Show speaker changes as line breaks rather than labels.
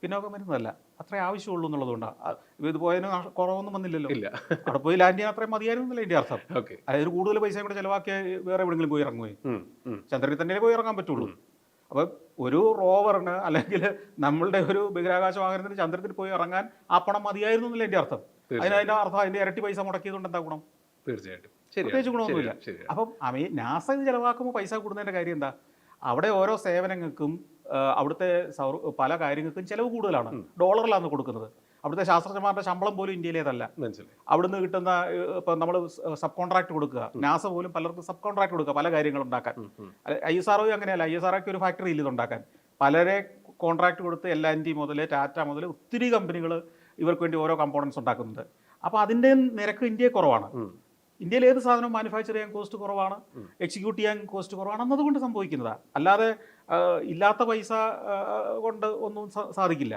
പിന്നോക്കം വരുന്നതല്ല. അത്രേ ആവശ്യമുള്ളൂ എന്നുള്ളതുകൊണ്ടാണ്. ഇത് പോയതിന് കുറവൊന്നും വന്നില്ലല്ലോ.
ഇല്ല.
അവിടെ പോയി ലാൻഡ് ചെയ്യാൻ അത്രയും മതിയായിരുന്നു എന്നല്ല എൻ്റെ അർത്ഥം.
ഓക്കെ.
അതായത് കൂടുതൽ പൈസയും കൂടെ ചിലവാക്കിയ വേറെ എവിടെയെങ്കിലും പോയി ഇറങ്ങുകയും ചന്ദ്രനിൽ തന്നെ പോയി ഇറങ്ങാൻ പറ്റുള്ളൂ. അപ്പം ഒരു റോവറിന് അല്ലെങ്കിൽ നമ്മളുടെ ഒരു ബഹിരാകാശ വാഹനത്തിന് ചന്ദ്രത്തിൽ പോയി ഇറങ്ങാൻ ആ പണം മതിയായിരുന്നു എന്നല്ല എൻ്റെ അർത്ഥം. അതിൻ്റെ അർത്ഥം അതിൻ്റെ ഇരട്ടി പൈസ മുടക്കിയതുകൊണ്ട് എന്താ ഗുണം?
തീർച്ചയായിട്ടും
പ്രത്യേകിച്ച് ഗുണമൊന്നുമില്ല. അപ്പം നാസ ഇത് ചിലവാക്കുമ്പോൾ പൈസ കൂടുന്നതിൻ്റെ കാര്യം എന്താ? അവിടെ ഓരോ സേവനങ്ങൾക്കും അവിടുത്തെ പല കാര്യങ്ങൾക്കും ചിലവ് കൂടുതലാണ്. ഡോളറിലാണ് കൊടുക്കുന്നത്. അവിടുത്തെ ശാസ്ത്രജ്ഞന്മാരുടെ ശമ്പളം പോലും ഇന്ത്യയിലേതല്ല. അവിടുന്ന് കിട്ടുന്ന ഇപ്പം നമ്മൾ സബ് കോൺട്രാക്ട് കൊടുക്കുക, നാസ പോലും പലർക്കും സബ് കോൺട്രാക്ട് കൊടുക്കുക പല കാര്യങ്ങൾ ഉണ്ടാക്കാൻ. ISRO അങ്ങനെയല്ല. ISROയ്ക്ക് ഒരു ഫാക്ടറി ഇല്ല ഇതുണ്ടാക്കാൻ. പലരെ കോൺട്രാക്ട് കൊടുത്ത് LNT മുതൽ ടാറ്റ മുതൽ ഒത്തിരി കമ്പനികൾ ഇവർക്ക് വേണ്ടി ഓരോ കമ്പോണൻസ് ഉണ്ടാക്കുന്നുണ്ട്. അപ്പോൾ അതിൻ്റെ നിരക്ക് ഇന്ത്യയിൽ കുറവാണ്. ഇന്ത്യയിൽ ഏത് സാധനവും മാനുഫാക്ചർ ചെയ്യാൻ കോസ്റ്റ് കുറവാണ്, എക്സിക്യൂട്ട് ചെയ്യാൻ കോസ്റ്റ് കുറവാണ് എന്നതുകൊണ്ട് സംഭവിക്കുന്നതാണ്. അല്ലാതെ ഇല്ലാത്ത പൈസ കൊണ്ട് ഒന്നും സാധിക്കില്ല.